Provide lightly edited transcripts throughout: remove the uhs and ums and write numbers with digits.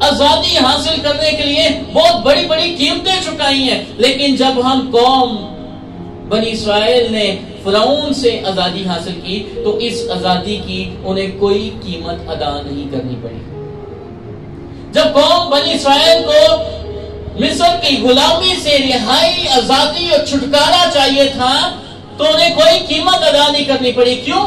آزادی حاصل کرنے کے لیے بہت بڑی بڑی قیمتیں چکائی ہیں، لیکن جب ہم قوم بنی اسرائیل نے فرعون سے آزادی حاصل کی تو اس آزادی کی انہیں کوئی قیمت ادا نہیں کرنی پڑی۔ جب قوم بنی اسرائیل کو مصر کی غلامی سے رہائی، آزادی اور چھٹکارا چاہیے تھا تو انہیں کوئی قیمت ادا نہیں کرنی پڑی۔ کیوں؟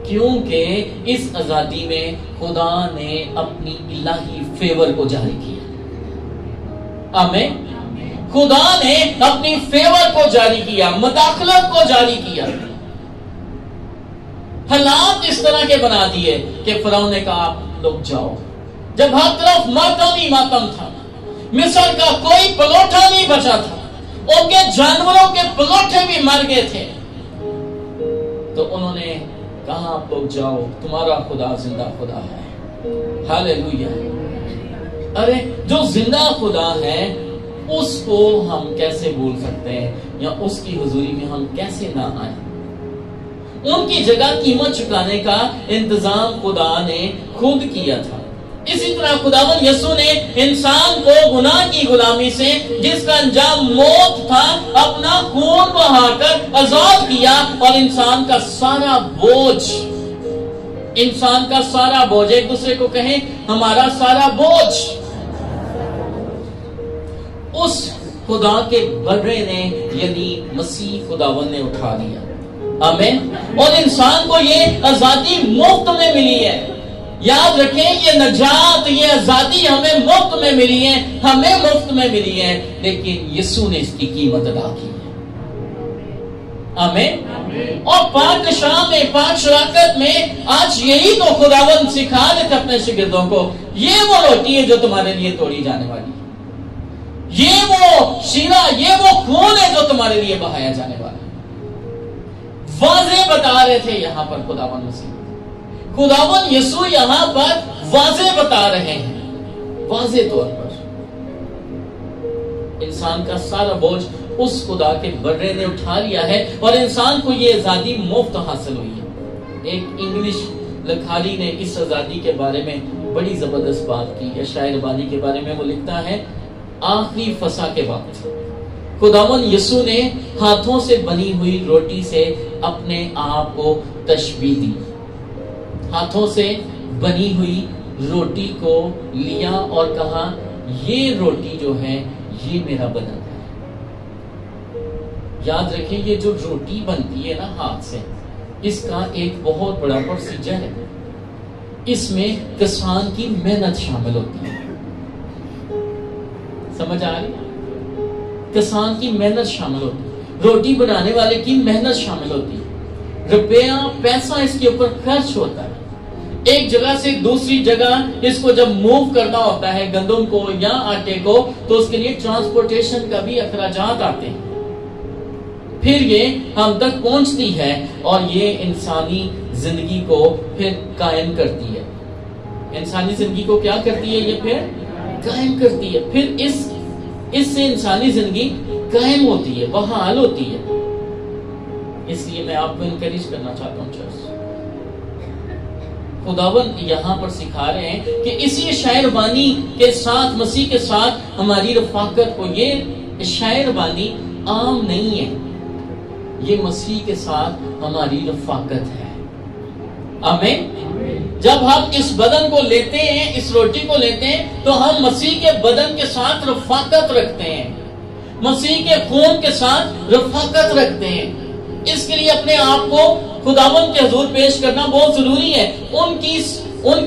کیونکہ اس آزادی میں خدا نے اپنی الہی فیور کو جاری کیا۔ آمین۔ خدا نے اپنی فیور کو جاری کیا، مداخلت کو جاری کیا۔ حالات اس طرح کے بنا دیے کہ فرعون نے کہا آپ لوگ جاؤ، جب ہر طرف ماتم ہی ماتم تھا، مصر کا کوئی پلوٹا نہیں بچا تھا، ان کے جانوروں کے پلوٹے بھی مر گئے تھے، تو انہوں نے کہا آپ لوگ جاؤ، تمہارا خدا زندہ خدا ہے۔ ہاللیلویہ۔ ارے جو زندہ خدا ہے اس کو ہم کیسے بھول سکتے ہیں، یا اس کی حضوری میں ہم کیسے نہ آئیں؟ ان کی جگہ قیمت چکانے کا انتظام خدا نے خود کیا تھا۔ اسی طرح خداوند یسوع نے انسان کو گناہ کی غلامی سے، جس کا انجام موت تھا، اپنا خون بہا کر آزاد کیا، اور انسان کا سارا بوجھ، ایک دوسرے کو کہیں ہمارا سارا بوجھ اس خدا کے بڑے نے یعنی مسیح خداوند نے اٹھا لیا۔ آمین۔ اور انسان کو یہ آزادی مفت میں ملی ہے۔ یاد رکھیں، یہ نجات، یہ آزادی ہمیں مفت میں ملی ہے، ہمیں مفت میں ملی ہے، لیکن یسوع نے اس کی قیمت ادا کی ہے۔ آمین۔ اور پاک شام میں، پاک شراکت میں آج یہی تو خداوند سکھا رہے تھے اپنے شاگردوں کو، یہ وہ روٹی ہے جو تمہارے لیے توڑی جانے والی ہے، یہ وہ شیرہ، یہ وہ خون ہے جو تمہارے لیے بہایا جانے والا ہے۔ واضح بتا رہے تھے یہاں پر خداوند مسیح، خداوند یسوع یہاں پر واضح بتا رہے ہیں، واضح طور پر انسان کا سارا بوجھ اس خدا کے بڑے نے اٹھا لیا ہے، اور انسان کو یہ آزادی مفت حاصل ہوئی ہے۔ ایک انگلش لکھاری نے اس آزادی کے بارے میں بڑی زبردست بات کی ہے، شاعر بانی کے بارے میں وہ لکھتا ہے، آخری فسا کے وقت خداوند یسوع نے ہاتھوں سے بنی ہوئی روٹی سے اپنے آپ کو تشبیہ دی، ہاتھوں سے بنی ہوئی روٹی کو لیا اور کہا یہ روٹی جو ہے یہ میرا بدن ہے۔ یاد رکھیں، یہ جو روٹی بنتی ہے نا ہاتھ سے، اس کا ایک بہت بڑا پروسیجر ہے، اس میں کسان کی محنت شامل ہوتی ہے۔ سمجھ آ رہی؟ کسان کی محنت شامل ہوتی ہے، روٹی بنانے والے کی محنت شامل ہوتی ہے، روپیہ پیسہ اس کے اوپر خرچ ہوتا ہے، ایک جگہ سے دوسری جگہ اس کو جب موو کرنا ہوتا ہے گندم کو یا آٹے کو، تو اس کے لیے ٹرانسپورٹیشن کا بھی اخراجات آتے ہیں، پھر یہ ہم تک پہنچتی ہے اور یہ انسانی زندگی کو پھر قائم کرتی ہے۔ انسانی زندگی کو کیا کرتی ہے؟ یہ پھر قائم کرتی ہے، پھر اس سے انسانی زندگی قائم ہوتی ہے، بحال ہوتی ہے۔ اس لیے میں آپ کو انکریج کرنا چاہتا ہوں چرچ، خداوند یہاں پر سکھا رہے ہیں کہ اسی شاعر بانی کے ساتھ، مسیح کے ساتھ ہماری رفاقت کو، یہ شاعر بانی عام نہیں ہے، یہ مسیح کے ساتھ ہماری رفاقت ہے۔ آمین۔ جب ہم اس بدن کو لیتے ہیں، اس روٹی کو لیتے ہیں، تو ہم مسیح کے بدن کے ساتھ رفاقت رکھتے ہیں، مسیح کے خون کے ساتھ رفاقت رکھتے ہیں۔ اس کے لیے اپنے آپ کو خداوند کے حضور پیش کرنا بہت ضروری ہے۔ ان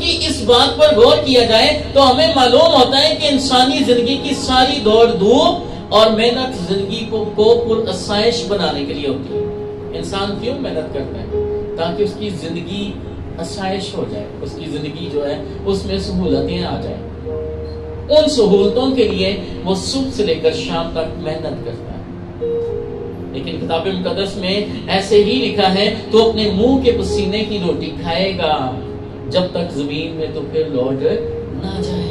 کی اس بات پر غور کیا جائے تو ہمیں معلوم ہوتا ہے کہ انسانی زندگی کی ساری دوڑ دھوپ اور محنت زندگی کو پر آسائش بنانے کے لیے ہوتی ہے۔ انسان کیوں محنت کرتا ہے؟ تاکہ اس کی زندگی آسائش ہو جائے، اس کی زندگی جو ہے اس میں سہولتیں آ جائیں۔ ان سہولتوں کے لیے وہ صبح سے لے کر شام تک محنت کرتا ہے، لیکن کتاب مقدس میں ایسے ہی لکھا ہے، تو اپنے منہ کے پسینے کی روٹی کھائے گا جب تک زمین میں تو پھر لوٹ نہ جائے۔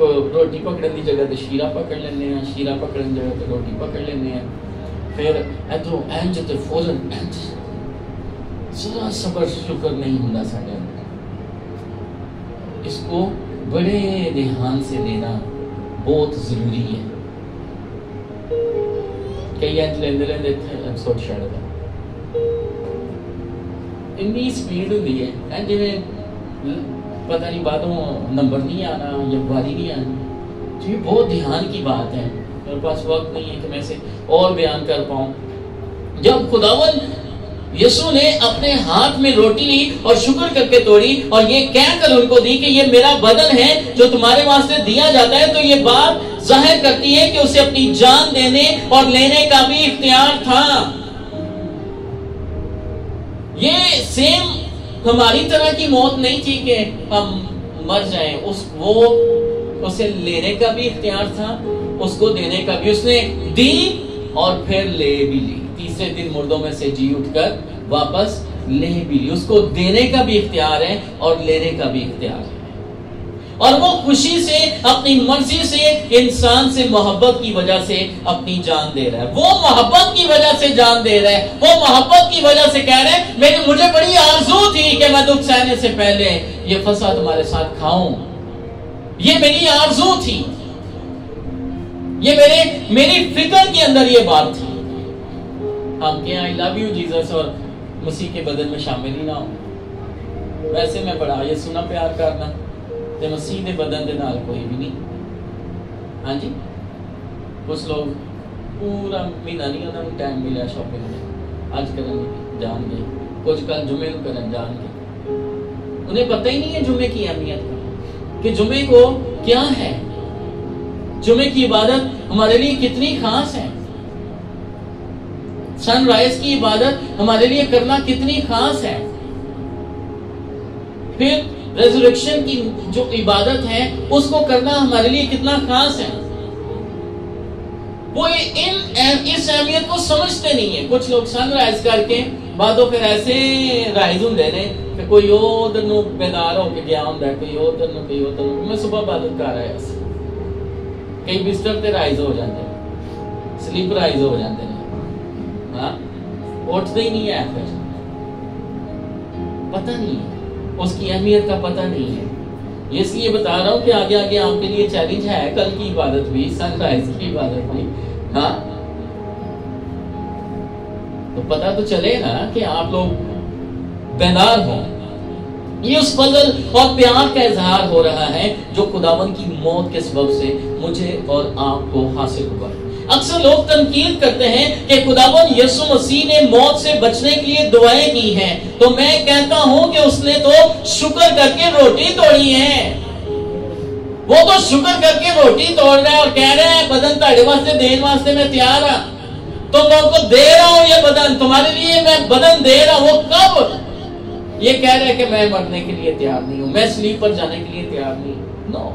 روٹی پکڑنے کی جگہ تے شیرہ پکڑ لینے ہیں، شیرہ پکڑنے کی جگہ تے روٹی پکڑ لینے ہیں، پھر ادھروں انج تے فوراً انج، ذرا صبر شکر نہیں ہوندا ساڈے اندر۔ اس کو بڑے دھیان سے لینا بہت ضروری ہے۔ کئی انج لیندے لیندے ایپیسوڈ چھڑ گیا، اتنی سپیڈ ہوندی ہے انج جویں پتہ نہیں بعدوں نمبر نہیں آنا یا باری نہیں آنی۔ تو یہ بہت دھیان کی بات ہے، میرے پاس وقت نہیں ہے کہ میں اسے اور بیان کر پاؤں۔ جب خداوند یسوع نے اپنے ہاتھ میں روٹی لی اور شکر کر کے توڑی اور یہ کہہ کر ان کو دی کہ یہ میرا بدن ہے جو تمہارے واسطے دیا جاتا ہے، تو یہ بات ظاہر کرتی ہے کہ اسے اپنی جان دینے اور لینے کا بھی اختیار تھا۔ یہ سیم ہماری طرح کی موت نہیں تھی کہ ہم مر جائیں، وہ اسے لینے کا بھی اختیار تھا، اس کو دینے کا بھی۔ اس نے دی اور پھر لے بھی لی، تیسرے دن مردوں میں سے جی اٹھ کر واپس لے بھی لی۔ اس کو دینے کا بھی اختیار ہے اور لینے کا بھی اختیار ہے، اور وہ خوشی سے اپنی مرضی سے انسان سے محبت کی وجہ سے اپنی جان دے رہا ہے۔ وہ محبت کی وجہ سے جان دے رہا ہے، وہ محبت کی وجہ سے کہہ رہے ہیں مجھے بڑی آرزو تھی کہ میں دکھ سہنے سے پہلے یہ فصح تمہارے ساتھ کھاؤں، یہ میری آرزو تھی، یہ میری فکر کے اندر یہ بات تھی۔ ہم کہیں آئی لو یو جیزس اور مسیح کے بدن میں شامل ہی نہ ہو، ویسے میں بڑا یہ سنا پیار کرنا تے مسیح دے بدن دے نال کوئی بھی نہیں۔ ہاں جی، کچھ لوگ پورا مہینہ نہیں انہوں نے ٹائم ملا شاپنگ میں، اج کرن جان گے، کچھ کل جمعے کو کرن جان گے، انہیں پتہ ہی نہیں ہے جمعے کی اہمیت کا، کہ جمعے کو کیا ہے، جمعے کی عبادت ہمارے لیے کتنی خاص ہے، سن رائز کی عبادت ہمارے لیے کرنا کتنی خاص ہے، پھر ریزریکشن کی جو عبادت ہے اس کو کرنا ہمارے لیے کتنا خاص ہے۔ وہ اس اہمیت کو سمجھتے نہیں ہیں۔ کچھ لوگ سن رائز کر کے بعدوں پھر ایسے رائز ہوں دے رہے کہ کوئی ادھر نو بیدار ہو کے گیا ہوں، کوئی ادھر نو کوئی ادھر نو۔ میں صبح عبادت کر رہا ہے، کئی بستر تے رائز ہو جاتے ہیں، سلیپ رائز ہو جاتے ہیں، ہاں اٹھتے ہی نہیں ہے، پھر پتہ نہیں ہے، اس کی اہمیت کا پتہ نہیں ہے۔ یہ اس لیے بتا رہا ہوں کہ آگے آگے آپ کے لیے چیلنج ہے، کل کی عبادت بھی، سن رائز کی عبادت بھی، ہاں تو پتہ تو چلے نا کہ آپ لوگ بیدار ہوں۔ یہ اس فضل اور پیار کا اظہار ہو رہا ہے جو خداوند کی موت کے سبب سے مجھے اور آپ کو حاصل ہوا۔ اکثر لوگ تنقید کرتے ہیں کہ خداوند یسوع مسیح نے موت سے بچنے کے لیے دعائیں کی ہیں، تو میں کہتا ہوں کہ اس نے تو شکر کر کے روٹی توڑی ہے۔ وہ تو شکر کر کے روٹی توڑ رہا ہے اور کہہ رہا ہے بدن تہاڈے واسطے دین واسطے میں تیار ہوں، تم لوگوں کو دے رہا ہوں یہ بدن، تمہارے لیے میں بدن دے رہا ہوں۔ وہ کب یہ کہہ رہا ہے کہ میں مرنے کے لیے تیار نہیں ہوں، میں سلیپ پر جانے کے لیے تیار نہیں ہوں؟ نو،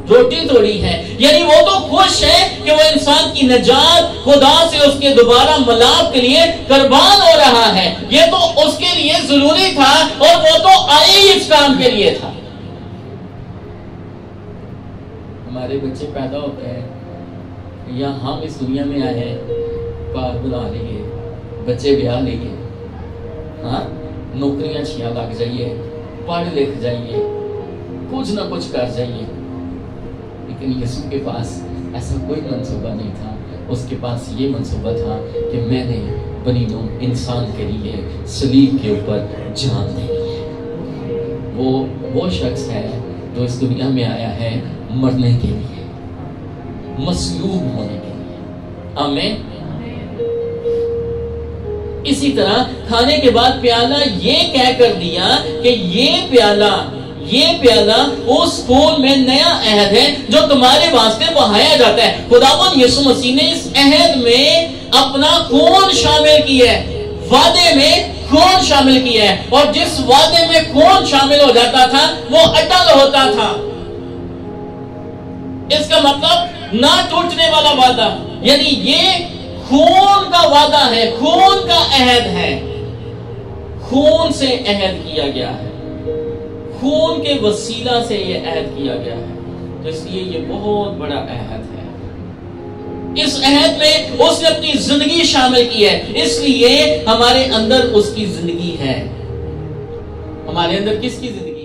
روٹی توڑی ہے، یعنی وہ تو خوش ہے کہ وہ انسان کی نجات خدا سے اس کے دوبارہ ملاپ کے لیے قربان ہو رہا ہے۔ یہ تو اس کے لیے ضروری تھا اور وہ تو آئے ہی اس کام کے لیے تھا۔ ہمارے بچے پیدا ہوتے ہیں یا ہم اس دنیا میں آئے ہیں، کار بنا لیے، بچے بیاہ لیے، ہاں نوکریاں اچھیاں لگ جائیے، پڑھ لکھ جائیے، کچھ نہ کچھ کر جائیے، لیکن یسوع کے پاس ایسا کوئی منصوبہ نہیں تھا۔ اس کے پاس یہ منصوبہ تھا کہ میں نے بنی نوع انسان کے لیے صلیب کے اوپر جان دینی ہے۔ وہ شخص ہے جو اس دنیا میں آیا ہے مرنے کے لیے، مصلوب ہونے کے لیے۔ آمین۔ اسی طرح کھانے کے بعد پیالہ یہ کہہ کر دیا کہ یہ پیالہ اس خون میں نیا عہد ہے جو تمہارے واسطے بہایا جاتا ہے۔ خداوند یسوع مسیح نے اس عہد میں اپنا خون شامل کیا ہے، وعدے میں خون شامل کیا ہے، اور جس وعدے میں خون شامل ہو جاتا تھا وہ اٹل ہوتا تھا۔ اس کا مطلب نہ ٹوٹنے والا وعدہ، یعنی یہ خون کا وعدہ ہے، خون کا عہد ہے، خون سے عہد کیا گیا ہے، خون کے وسیلہ سے یہ عہد کیا گیا ہے۔ اس لیے یہ بہت بڑا عہد ہے. اس عہد میں اس نے اپنی زندگی شامل کی ہے، اس لیے ہمارے اندر اس کی زندگی ہے. ہمارے اندر کس کی زندگی؟